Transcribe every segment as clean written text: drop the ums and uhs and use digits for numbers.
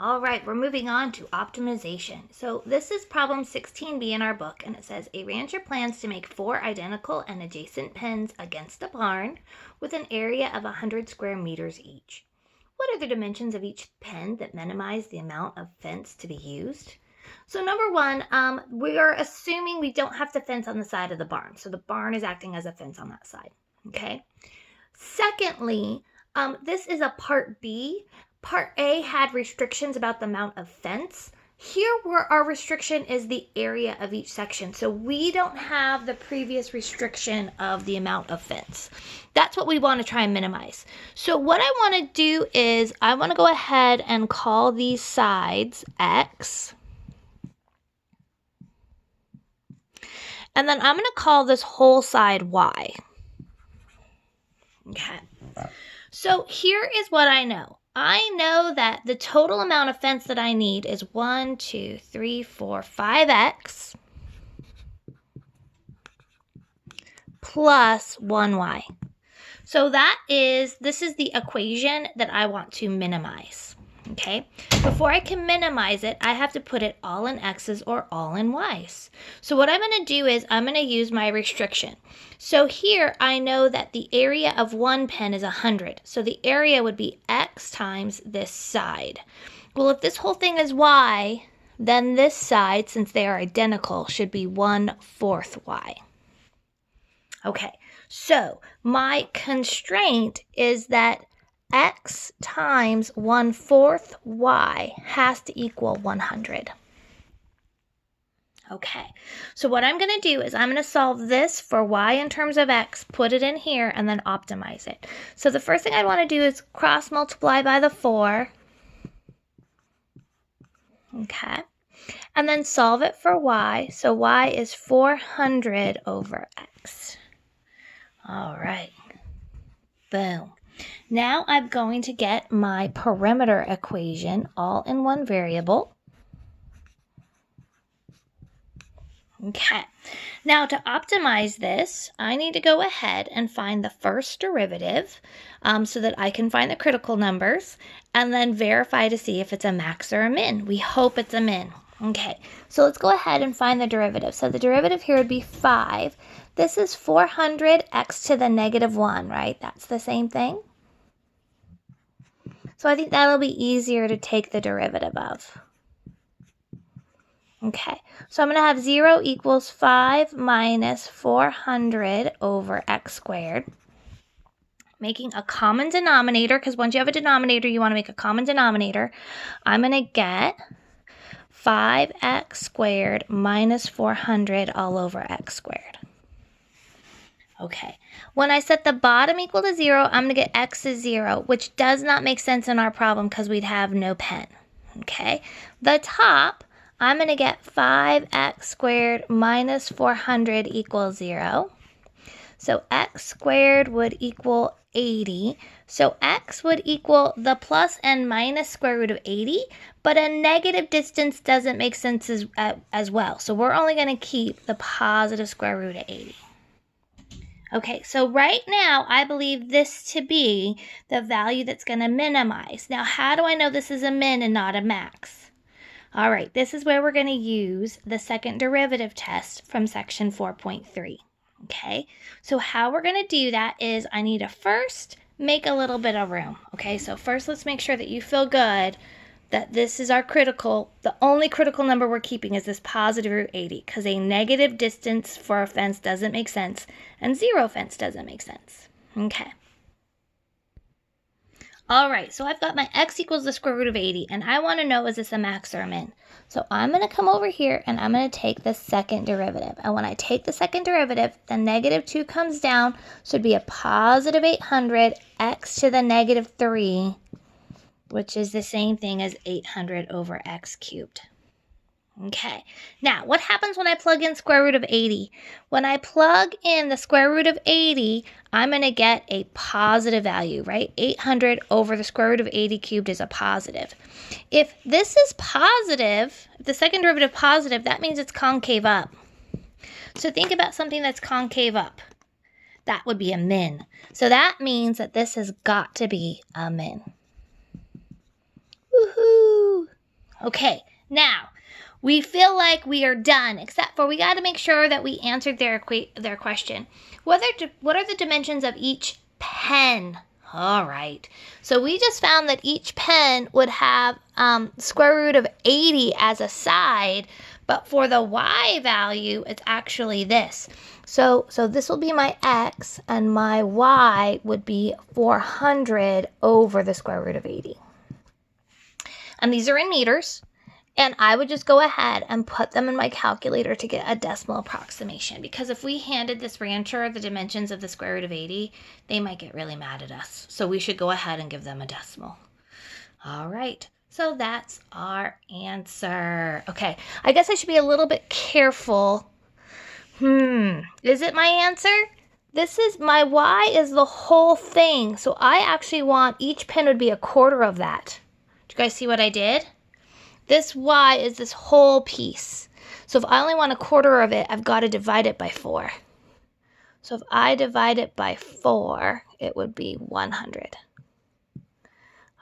All right, we're moving on to optimization. So this is problem 16b in our book, and it says a rancher plans to make 4 identical and adjacent pens against a barn with an area of 100 square meters each. What are the dimensions of each pen that minimize the amount of fence to be used? So number one, we are assuming we don't have to fence on the side of the barn. So the barn is acting as a fence on that side, okay? Secondly, this is a part B. Part A had restrictions about the amount of fence. Here, where our restriction is the area of each section. So we don't have the previous restriction of the amount of fence. That's what we want to try and minimize. So what I want to do is I want to go ahead and call these sides X. And then I'm going to call this whole side Y. Okay. So here is what I know. I know that the total amount of fence that I need is 1, 2, 3, 4, 5x plus 1y. So this is the equation that I want to minimize, okay? Before I can minimize it, I have to put it all in x's or all in y's. So what I'm going to do is I'm going to use my restriction. So here I know that the area of one pen is 100. So the area would be x times this side. Well, if this whole thing is y, then this side, since they are identical, should be 1/4 y. Okay, so my constraint is that x times 1/4 y has to equal 100. Okay, so what I'm going to do is I'm going to solve this for y in terms of x, put it in here, and then optimize it. So the first thing I want to do is cross multiply by the 4. Okay, and then solve it for y. So y is 400 over x. All right, boom. Now I'm going to get my perimeter equation all in one variable. Okay, now to optimize this, I need to go ahead and find the first derivative so that I can find the critical numbers and then verify to see if it's a max or a min. We hope it's a min. Okay, so let's go ahead and find the derivative. So the derivative here would be 5. This is 400 x to the negative 1, right? That's the same thing. So I think that'll be easier to take the derivative of. Okay, so I'm going to have 0 equals 5 minus 400 over x squared. Making a common denominator, because once you have a denominator, you want to make a common denominator. I'm going to get 5x squared minus 400 all over x squared. Okay, when I set the bottom equal to 0, I'm going to get x is 0, which does not make sense in our problem because we'd have no pen. Okay, the top, I'm going to get 5x squared minus 400 equals 0. So x squared would equal 80. So x would equal the plus and minus square root of 80, but a negative distance doesn't make sense as well. So we're only going to keep the positive square root of 80. Okay, so right now I believe this to be the value that's going to minimize. Now, how do I know this is a min and not a max? All right, this is where we're going to use the second derivative test from section 4.3. Okay, so how we're going to do that is I need to first make a little bit of room. Okay, so first let's make sure that you feel good that this is our critical. The only critical number we're keeping is this positive root 80 because a negative distance for a fence doesn't make sense and 0 fence doesn't make sense. Okay. All right, so I've got my x equals the square root of 80, and I want to know, is this a max or a min? So I'm going to come over here, and I'm going to take the second derivative. And when I take the second derivative, the negative 2 comes down, so it'd be a positive 800 x to the negative 3, which is the same thing as 800 over x cubed. Okay, now what happens when I plug in square root of 80? When I plug in the square root of 80, I'm going to get a positive value, right? 800 over the square root of 80 cubed is a positive. If this is positive, if the second derivative positive, that means it's concave up. So think about something that's concave up. That would be a min. So that means that this has got to be a min. Woohoo! Okay, now we feel like we are done, except for we got to make sure that we answered their question. What are the dimensions of each pen? All right. So we just found that each pen would have square root of 80 as a side, but for the y value, it's actually this. So this will be my x, and my y would be 400 over the square root of 80. And these are in meters. And I would just go ahead and put them in my calculator to get a decimal approximation. Because if we handed this rancher the dimensions of the square root of 80, they might get really mad at us. So we should go ahead and give them a decimal. All right. So that's our answer. Okay. I guess I should be a little bit careful. Is it my answer? This is my y is the whole thing. So I actually want each pen would be a quarter of that. Do you guys see what I did? This y is this whole piece. So if I only want a quarter of it, I've got to divide it by 4. So if I divide it by 4, it would be 100.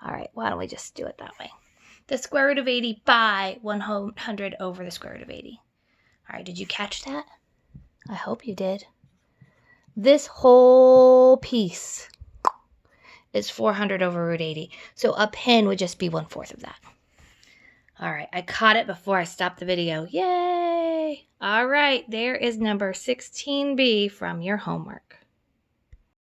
All right, why don't we just do it that way? The square root of 80 by 100 over the square root of 80. All right, did you catch that? I hope you did. This whole piece is 400 over root 80. So a pin would just be 1/4 of that. All right, I caught it before I stopped the video. Yay! All right, there is number 16B from your homework.